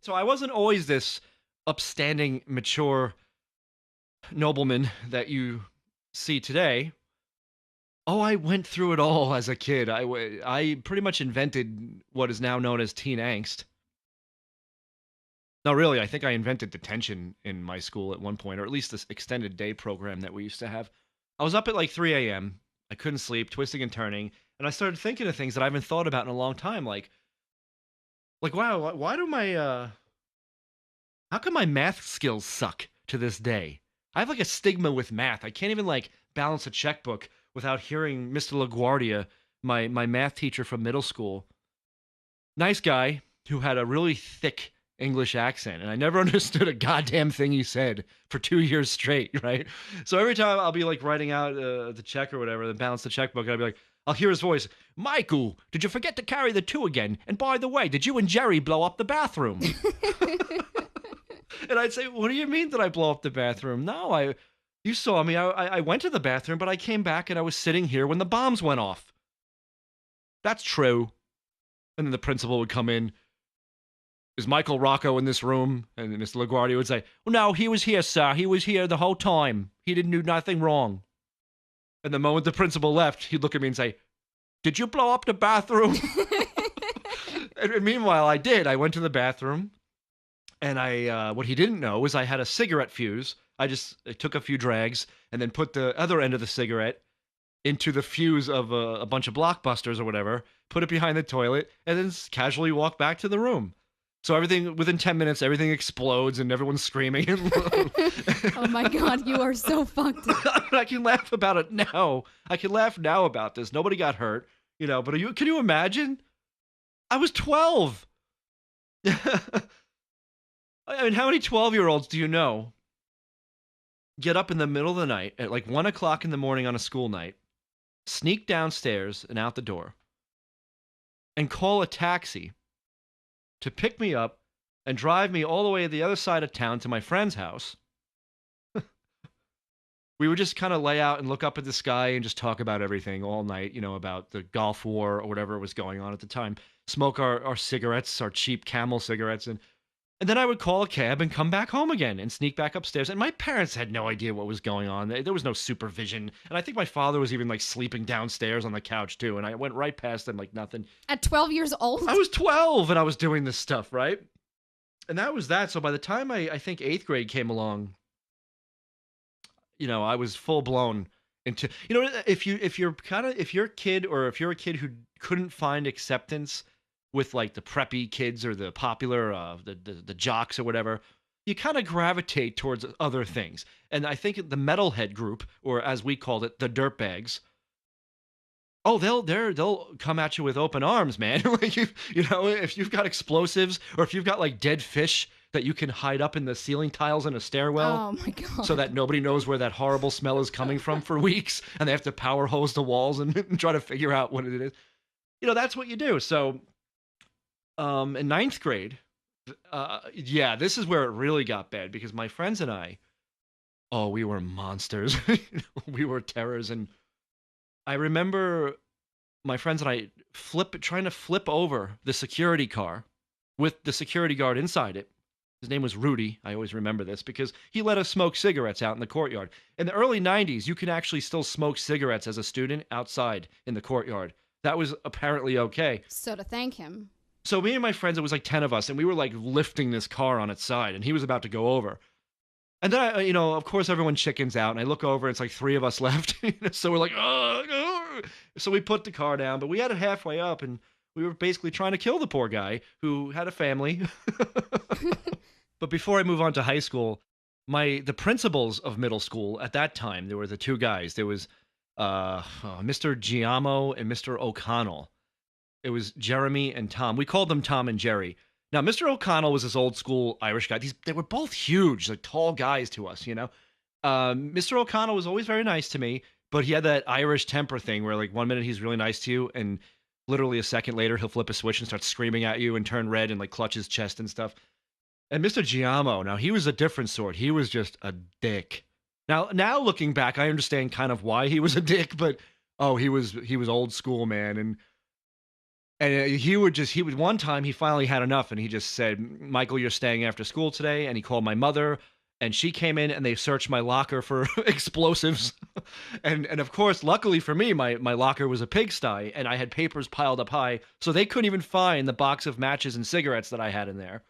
So I wasn't always this upstanding, mature nobleman that you see today. Oh, I went through it all as a kid. I pretty much invented what is now known as teen angst. No, really, I think I invented detention in my school at one point, or at least this extended day program that we used to have. I was up at like 3 a.m. I couldn't sleep, twisting and turning, and I started thinking of things that I haven't thought about in a long time. Wow, why do my how come my math skills suck to this day? I have like a stigma with math. I can't even like balance a checkbook without hearing Mr. LaGuardia, my math teacher from middle school. Nice guy who had a really thick English accent, and I never understood a goddamn thing he said for 2 years straight, right? So every time I'll be like writing out the check or whatever, then balance the checkbook, and I'll be like, I'll hear his voice, Michael, did you forget to carry the two again? And by the way, did you and Jerry blow up the bathroom? And I'd say, what do you mean did I blow up the bathroom? No, you saw me. I went to the bathroom, but I came back and I was sitting here when the bombs went off. That's true. And then the principal would come in. Is Michael Rocco in this room? And Mr. LaGuardia would say, well, no, he was here, sir. He was here the whole time. He didn't do nothing wrong. And the moment the principal left, he'd look at me and say, did you blow up the bathroom? And meanwhile, I did. I went to the bathroom. And what he didn't know was I had a cigarette fuse. I took a few drags and then put the other end of the cigarette into the fuse of a bunch of blockbusters or whatever, put it behind the toilet, and then casually walk back to the room. So everything, within 10 minutes, everything explodes and everyone's screaming. Oh my God, you are so fucked up. I can laugh about it now. I can laugh now about this. Nobody got hurt, but can you imagine? I was 12. I mean, how many 12-year-olds do you know get up in the middle of the night at like 1 o'clock in the morning on a school night, sneak downstairs and out the door, and call a taxi to pick me up and drive me all the way to the other side of town to my friend's house? We would just kind of lay out and look up at the sky and just talk about everything all night, about the Gulf War or whatever was going on at the time. Smoke our cigarettes, our cheap Camel cigarettes, and then I would call a cab and come back home again and sneak back upstairs. And my parents had no idea what was going on. There was no supervision. And I think my father was even like sleeping downstairs on the couch too. And I went right past him like nothing. At 12 years old? I was 12 and I was doing this stuff, right? And that was that. So by the time I think 8th grade came along, I was full blown into, if you're a kid, or if you're a kid who couldn't find acceptance with like the preppy kids or the popular the jocks or whatever, you kind of gravitate towards other things. And I think the metalhead group, or as we called it, the dirtbags, they'll come at you with open arms, man. Like if you've got explosives, or if you've got like dead fish that you can hide up in the ceiling tiles in a stairwell, oh my God, so that nobody knows where that horrible smell is coming from for weeks, and they have to power hose the walls and try to figure out what it is. That's what you do. So in 9th grade, yeah, this is where it really got bad, because my friends and I, we were monsters. We were terrors. And I remember my friends and I trying to flip over the security car with the security guard inside it. His name was Rudy. I always remember this because he let us smoke cigarettes out in the courtyard. In the early 90s, you can actually still smoke cigarettes as a student outside in the courtyard. That was apparently okay. So to thank him. So me and my friends, it was like 10 of us, and we were like lifting this car on its side, and he was about to go over. And then, of course, everyone chickens out, and I look over, and it's like 3 of us left. So we're like, oh, no. So we put the car down, but we had it halfway up, and we were basically trying to kill the poor guy who had a family. But before I move on to high school, the principals of middle school at that time, there were the two guys. There was Mr. Giamo and Mr. O'Connell. It was Jeremy and Tom. We called them Tom and Jerry. Now, Mr. O'Connell was this old school Irish guy. They were both huge, like tall guys to us, Mr. O'Connell was always very nice to me, but he had that Irish temper thing where like 1 minute he's really nice to you, and literally a second later he'll flip a switch and start screaming at you and turn red and like clutch his chest and stuff. And Mr. Giamo, now he was a different sort. He was just a dick. Now looking back, I understand kind of why he was a dick, but he was old school, man. And And he would one time he finally had enough and he just said, "Michael, you're staying after school today." And he called my mother and she came in and they searched my locker for explosives. And of course, luckily for me, my locker was a pigsty and I had papers piled up high, so they couldn't even find the box of matches and cigarettes that I had in there.